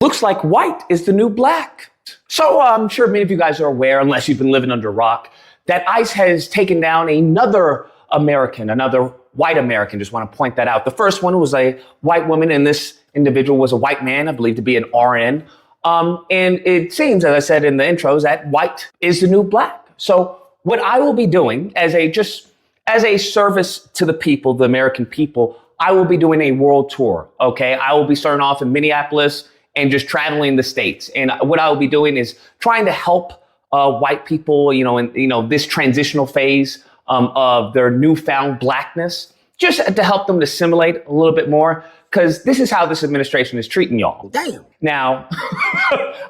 looks like white is the new black. So I'm sure many of you guys are aware, unless you've been living under a rock, that ICE has taken down another American, another white American. Just want to point that out. The first one was a white woman, and this individual was a white man, I believe to be an RN. And it seems, as I said in the intros, that white is the new black. So what I will be doing as a service to the people, the American people, I will be doing a world tour. Okay, I will be starting off in Minneapolis and just traveling the states. And what I will be doing is trying to help white people, in this transitional phase of their newfound blackness, just to help them to assimilate a little bit more, because this is how this administration is treating y'all. Damn. Now,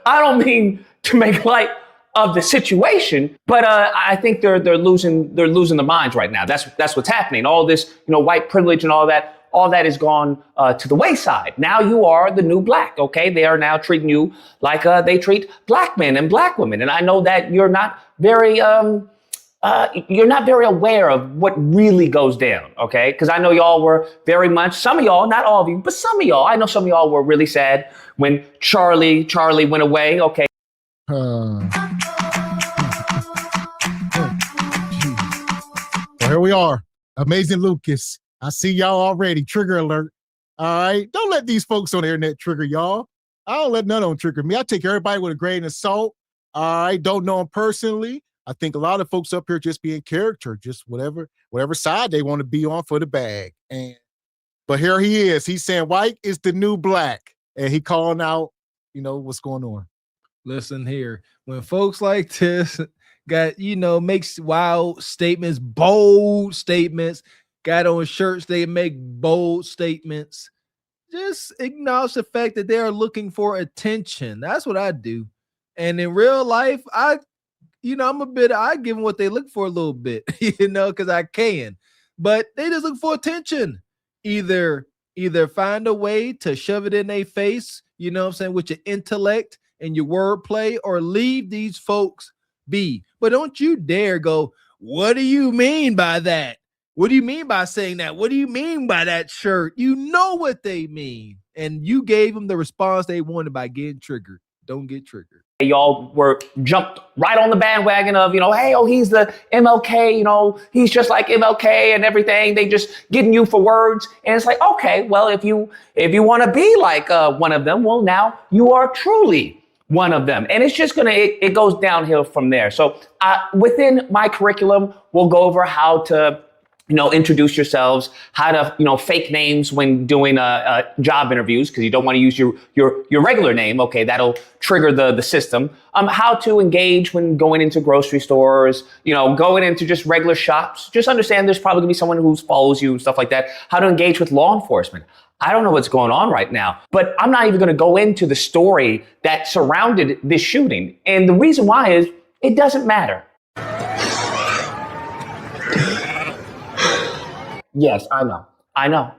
I don't mean to make light of the situation, but I think they're losing their minds right now. That's what's happening. All this, white privilege and all that is gone to the wayside. Now you are the new black. Okay, they are now treating you like they treat black men and black women. And I know that you're not very aware of what really goes down. Okay, because I know y'all were very much, some of y'all, not all of you, but some of y'all. I know some of y'all were really sad when Charlie went away. Okay. So here we are. Amazing Lucas. I see y'all already. Trigger alert. All right. Don't let these folks on the internet trigger y'all. I don't let none of them trigger me. I take everybody with a grain of salt. All right. Don't know them personally. I think a lot of folks up here just be in character, just whatever side they want to be on for the bag. But here he is. He's saying white is the new black. And he calling out, what's going on. Listen here. When folks like this got, makes wild statements, bold statements, got on shirts, they make bold statements, just acknowledge the fact that they are looking for attention. That's what I do. And in real life, I give them what they look for a little bit, because I can. But they just look for attention. Either find a way to shove it in their face, with your intellect and your wordplay, or leave these folks be. But don't you dare go, what do you mean by that? What do you mean by saying that? What do you mean by that shirt? You know what they mean. And you gave them the response they wanted by getting triggered. Don't get triggered. Y'all were jumped right on the bandwagon of, hey, he's the MLK, he's just like MLK and everything. They just getting you for words. And it's like, okay, well, if you want to be like one of them, well, now you are truly one of them. And it's just it goes downhill from there. So within my curriculum, we'll go over how to introduce yourselves, how to, fake names when doing job interviews, because you don't want to use your regular name. Okay, that'll trigger the system. How to engage when going into grocery stores, going into just regular shops. Just understand there's probably gonna be someone who follows you and stuff like that. How to engage with law enforcement. I don't know what's going on right now, but I'm not even going to go into the story that surrounded this shooting. And the reason why is it doesn't matter. Yes, I know.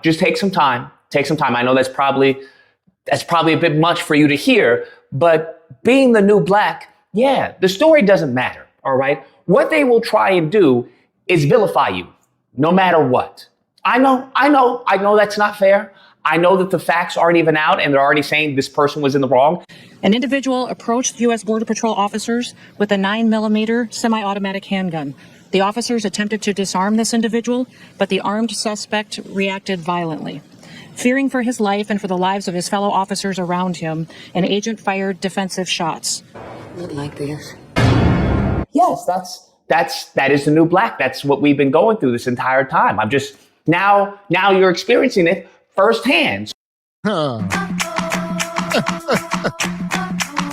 Just take some time. I know that's probably a bit much for you to hear, but being the new black, the story doesn't matter. All right. What they will try and do is vilify you no matter what. I know that's not fair. I know that the facts aren't even out and they're already saying this person was in the wrong. An individual approached U.S. Border Patrol officers with a 9mm semi-automatic handgun. The officers attempted to disarm this individual, but the armed suspect reacted violently. Fearing for his life and for the lives of his fellow officers around him, an agent fired defensive shots. Not like this. Yes, that is the new black. That's what we've been going through this entire time. I'm just now you're experiencing it firsthand.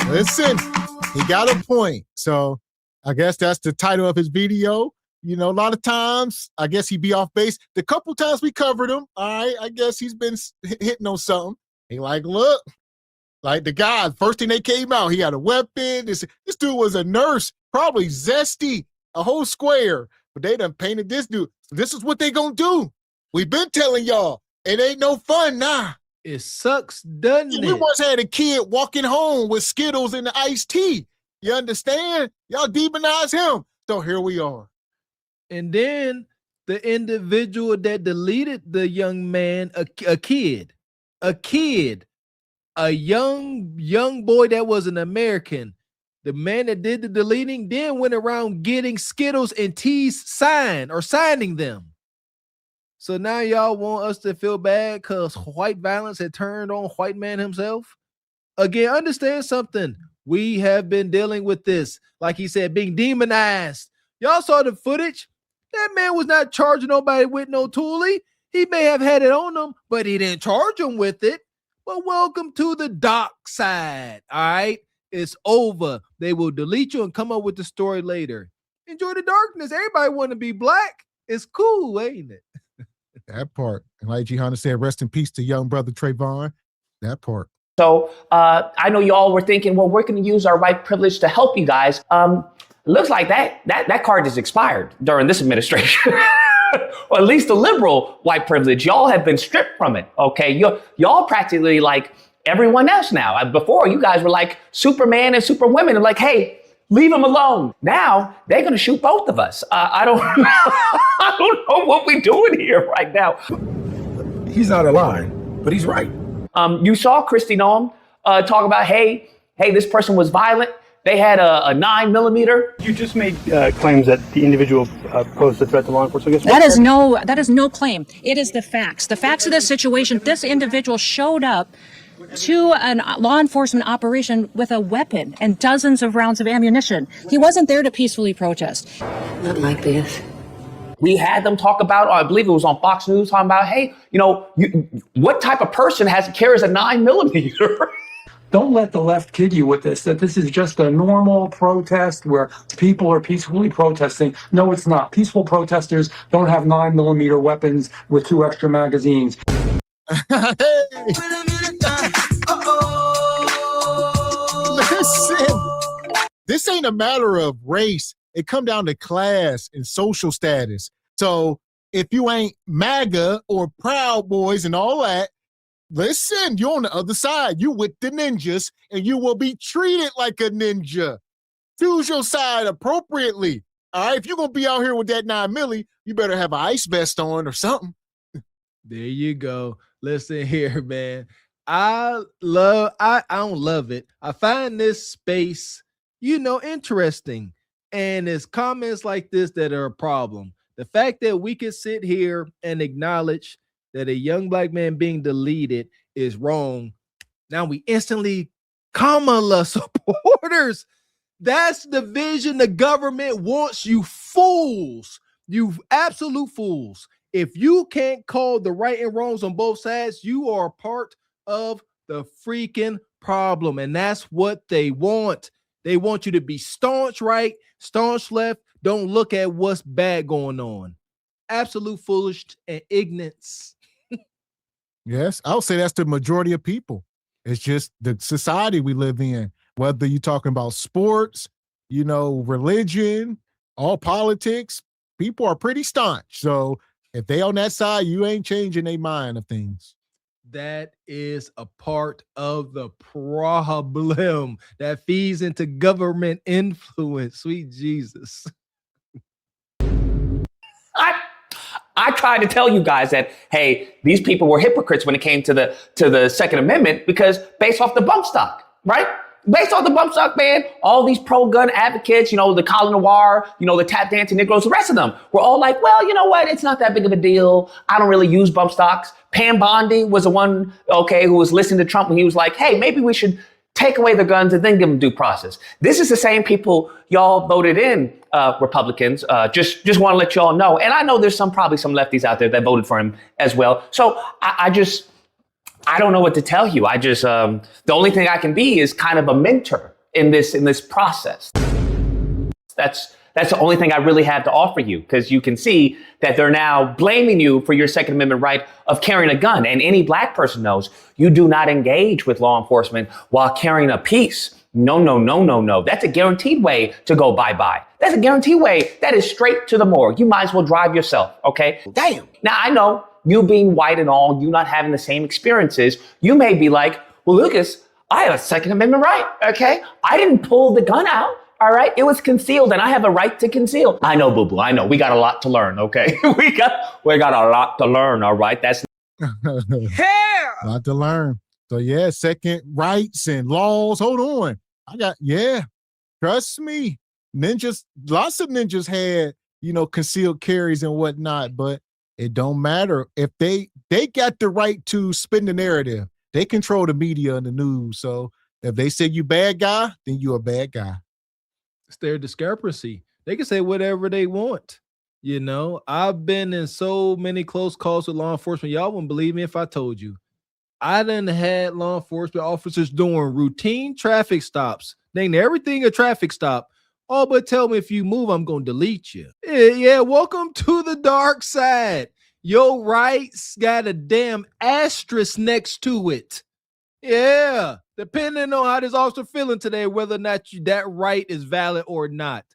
Listen, he got a point. So I guess that's the title of his video. A lot of times, I guess he'd be off base. The couple times we covered him, all right, I guess he's been hitting on something. He like, look, like the guy, first thing they came out, he had a weapon. This dude was a nurse, probably zesty, a whole square. But they done painted this dude. So this is what they gonna do. We've been telling y'all, it ain't no fun, nah. It sucks, doesn't it? We once had a kid walking home with Skittles and the iced tea. You understand? Y'all demonize him. So here we are. And then the individual that deleted the young man, a kid, a young boy that was an American, the man that did the deleting, then went around getting Skittles and teas signed or signing them. So now y'all want us to feel bad because white violence had turned on white man himself? Again, understand something. We have been dealing with this, like he said, being demonized. Y'all saw the footage. That man was not charging nobody with no toolie. He may have had it on him, but he didn't charge him with it. But welcome to the dark side. All right. It's over. They will delete you and come up with the story later. Enjoy the darkness. Everybody want to be black. It's cool, ain't it? That part. And like Gihanna said, rest in peace to young brother Trayvon. That part. So I know you all were thinking, well, we're going to use our white privilege to help you guys. Looks like that card is expired during this administration. Or at least the liberal white privilege. Y'all have been stripped from it. Okay, y'all practically like everyone else now. Before, you guys were like Superman and Superwomen, and like, hey, leave him alone. Now they're gonna shoot both of us. I don't, I don't know what we're doing here right now. He's not lying, but he's right. You saw Kristi Noem talk about, hey, this person was violent. They had a 9mm. You just made claims that the individual posed a threat to law enforcement. That is no claim. It is the facts. The facts of this situation. This individual showed up to a law enforcement operation with a weapon and dozens of rounds of ammunition. He wasn't there to peacefully protest. Not like this. We had them talk about, I believe it was on Fox News, talking about, hey, what type of person carries a 9mm? Don't let the left kid you with this, that this is just a normal protest where people are peacefully protesting. No, it's not. Peaceful protesters don't have 9mm weapons with 2 extra magazines. Listen, this ain't a matter of race. It come down to class and social status. So if you ain't MAGA or Proud Boys and all that, listen, you're on the other side. You with the ninjas, and you will be treated like a ninja. Choose your side appropriately. All right, if you're going to be out here with that 9mm, you better have an ice vest on or something. There you go. Listen here, man. I don't love it. I find this space, interesting. And it's comments like this that are a problem. The fact that we can sit here and acknowledge that a young black man being deleted is wrong. Now we instantly Kamala supporters. That's the vision the government wants, you fools. You absolute fools. If you can't call the right and wrongs on both sides, you are part of the freaking problem. And that's what they want. They want you to be staunch right, staunch left. Don't look at what's bad going on. Absolute foolish and ignorance. Yes, I would say that's the majority of people. It's just the society we live in, whether you're talking about sports, religion, all politics, people are pretty staunch. So if they on that side, you ain't changing their mind of things. That is a part of the problem that feeds into government influence. Sweet Jesus. I tried to tell you guys that, hey, these people were hypocrites when it came to the Second Amendment, because based off the bump stock, right? Based off the bump stock ban, all these pro-gun advocates, the Colin Noir, the tap dancing Negroes, the rest of them were all like, well, you know what? It's not that big of a deal. I don't really use bump stocks. Pam Bondi was the one, who was listening to Trump when he was like, hey, maybe we should take away the guns and then give them due process. This is the same people y'all voted in, Republicans. Just want to let y'all know. And I know there's probably some lefties out there that voted for him as well. So I don't know what to tell you. The only thing I can be is kind of a mentor in this process. That's the only thing I really have to offer you, because you can see that they're now blaming you for your Second Amendment right of carrying a gun. And any black person knows you do not engage with law enforcement while carrying a piece. No. That's a guaranteed way to go bye-bye. That's a guaranteed way. That is straight to the morgue. You might as well drive yourself, okay? Damn. Now, I know you being white and all, you not having the same experiences, you may be like, well, Lucas, I have a Second Amendment right, okay? I didn't pull the gun out. All right. It was concealed and I have a right to conceal. I know, boo boo. I know. We got a lot to learn. OK, we got a lot to learn. All right. That's a lot to learn. So yeah, second rights and laws. Hold on. Trust me. Ninjas, lots of ninjas had, concealed carries and whatnot, but it don't matter. If they got the right to spin the narrative. They control the media and the news. So if they say you bad guy, then you a bad guy. It's their discrepancy. They can say whatever they want. I've been in so many close calls with law enforcement. Y'all wouldn't believe me if I told you. I done had law enforcement officers doing routine traffic stops. Dang, everything a traffic stop. Oh, but tell me if you move, I'm going to delete you. Yeah, welcome to the dark side. Your rights got a damn asterisk next to it. Yeah, depending on how this officer feeling today, whether or not that right is valid or not.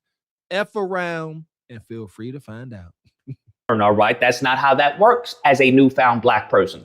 F around and feel free to find out. All right, that's not how that works as a newfound black person.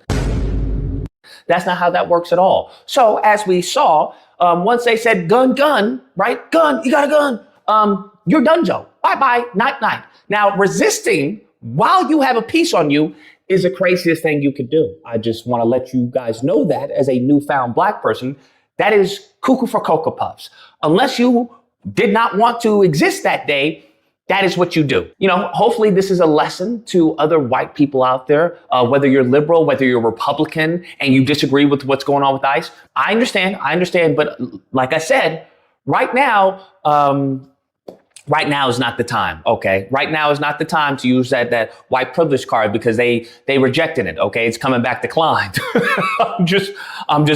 That's not how that works at all. So as we saw, once they said gun, right? Gun, you got a gun. You're done, Joe. Bye-bye, night. Now, resisting while you have a piece on you is the craziest thing you could do. I just want to let you guys know that as a newfound black person, that is cuckoo for Cocoa Puffs. Unless you did not want to exist that day, that is what you do. Hopefully this is a lesson to other white people out there, whether you're liberal, whether you're Republican, and you disagree with what's going on with ICE. I understand. But like I said, right now is not the time, okay? Right now is not the time to use that white privilege card because they rejected it, okay? It's coming back declined. I'm just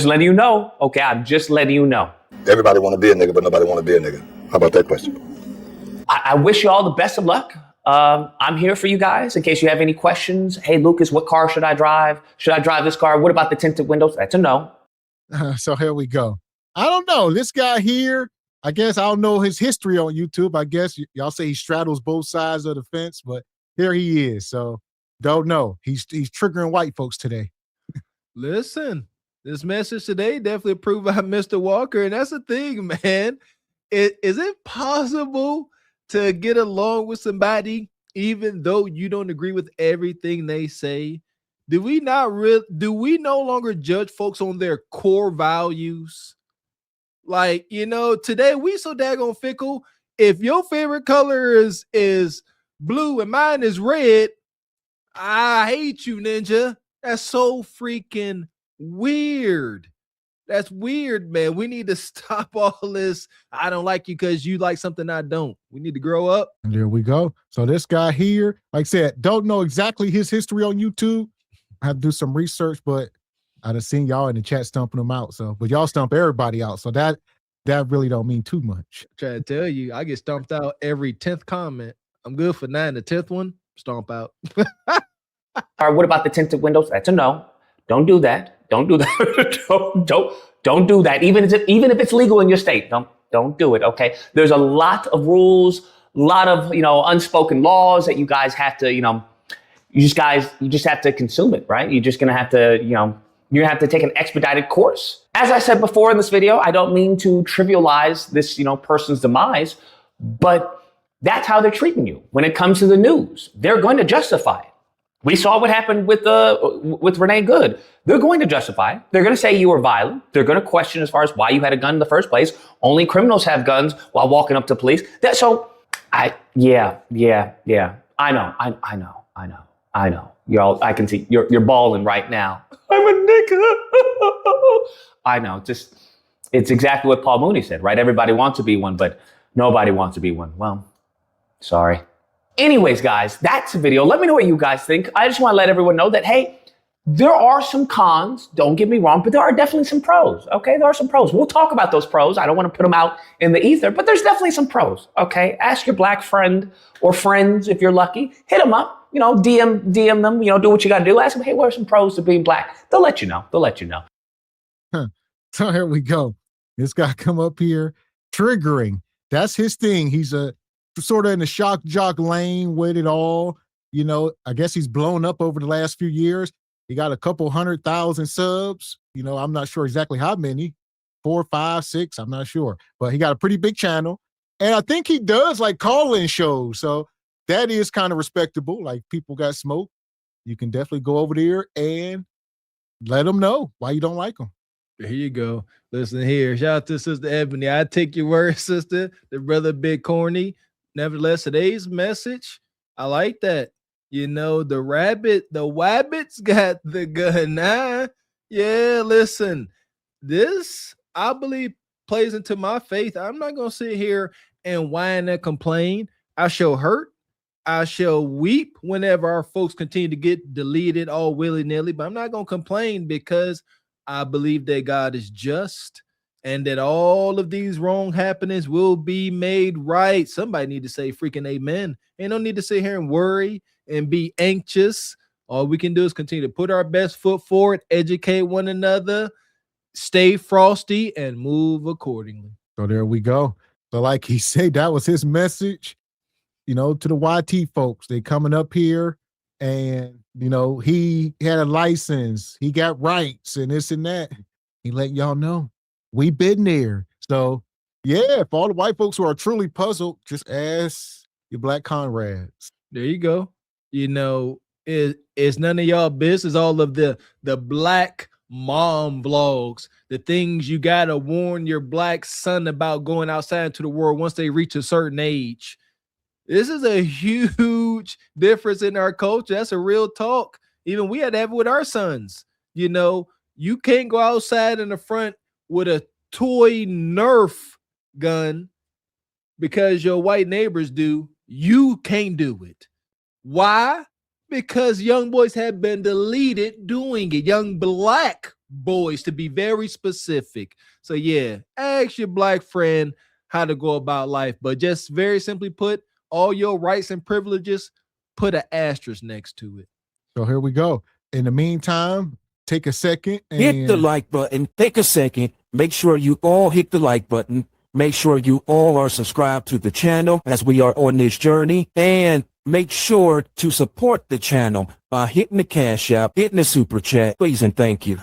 letting you know, okay? I'm just letting you know. Everybody want to be a nigga, but nobody want to be a nigga. How about that question? I wish you all the best of luck. I'm here for you guys in case you have any questions. Hey, Lucas, what car should I drive? Should I drive this car? What about the tinted windows? That's a no. So here we go. I don't know. This guy here, I guess I don't know his history on YouTube. I guess y'all say he straddles both sides of the fence, but here he is. So don't know. He's triggering white folks today. Listen, this message today definitely approved by Mr. Walker. And that's the thing, man. Is it possible to get along with somebody even though you don't agree with everything they say? Do we no longer judge folks on their core values? Like, today we so daggone fickle. If your favorite color is blue and mine is red, I hate you, ninja. That's so freaking weird. That's weird, man. We need to stop all this. I don't like you because you like something I don't. We need to grow up. And there we go. So this guy here, like I said, don't know exactly his history on YouTube. I have to do some research, but I've seen y'all in the chat stumping them out. So, but y'all stump everybody out. So that really don't mean too much. Try to tell you, I get stumped out every 10th comment. I'm good for 9. The 10th one, stomp out. All right, what about the tinted windows? That's a no. Don't do that. Don't do that. don't do that. Even if it's legal in your state, don't do it. Okay. There's a lot of rules, a lot of unspoken laws that you guys have to you just have to consume it, right? You're just gonna have to you have to take an expedited course. As I said before in this video, I don't mean to trivialize this person's demise, but that's how they're treating you when it comes to the news. They're going to justify it. We saw what happened with Renee Good. They're going to justify it. They're going to say you were violent. They're going to question as far as why you had a gun in the first place. Only criminals have guns while walking up to police. Yeah. I know. I can see you're bawling right now. I'm a nigga. I know. It's exactly what Paul Mooney said, right? Everybody wants to be one, but nobody wants to be one. Well, sorry. Anyways, guys, that's the video. Let me know what you guys think. I just want to let everyone know that, hey, there are some cons, don't get me wrong, but there are definitely some pros, okay? There are some pros. We'll talk about those pros. I don't want to put them out in the ether, but there's definitely some pros, okay? Ask your black friend or friends if you're lucky. Hit them up, DM them, do what you got to do. Ask them, hey, what are some pros to being black? They'll let you know. Huh. So here we go. This guy come up here, triggering. That's his thing. He's sort of in the shock jock lane with it all. I guess he's blown up over the last few years. He got a couple 100,000 subs. I'm not sure exactly how many, 4, 5, 6, I'm not sure. But he got a pretty big channel. And I think he does like call-in shows. So that is kind of respectable. Like people got smoked. You can definitely go over there and let them know why you don't like them. Here you go. Listen here. Shout out to Sister Ebony. I take your word, sister. The brother bit corny. Nevertheless, today's message, I like that. You know, the wabbits got the gun. Nah. Yeah, listen. This, I believe, plays into my faith. I'm not gonna sit here and whine and complain. I shall hurt. I shall weep whenever our folks continue to get deleted all willy-nilly, but I'm not gonna complain because I believe that God is just and that all of these wrong happenings will be made right. Somebody need to say freaking amen. Ain't no need to sit here and worry and be anxious. All we can do is continue to put our best foot forward, educate one another, stay frosty, and move accordingly. So there we go. So like he said, that was his message, you know, to the YT folks. They coming up here and, you know, he had a license. He got rights and this and that. He let y'all know we been there. So yeah, for all the white folks who are truly puzzled, just ask your black comrades. There you go. You know, it's none of y'all business. All of the black mom vlogs, the things you gotta warn your black son about going outside into the world once they reach a certain age. This is a huge difference in our culture. That's a real talk. Even we had to have it with our sons. You know, you can't go outside in the front with a toy Nerf gun because your white neighbors do. You can't do it. Why? Because young boys have been deleted doing it. Young black boys, to be very specific. So yeah, ask your black friend how to go about life. But just very simply put, all your rights and privileges, put an asterisk next to it. So here we go. In the meantime, take a second and hit the like button. Take a second. Make sure you all hit the like button. Make sure you all are subscribed to the channel as we are on this journey. And make sure to support the channel by hitting the Cash App, hitting the Super Chat. Please and thank you.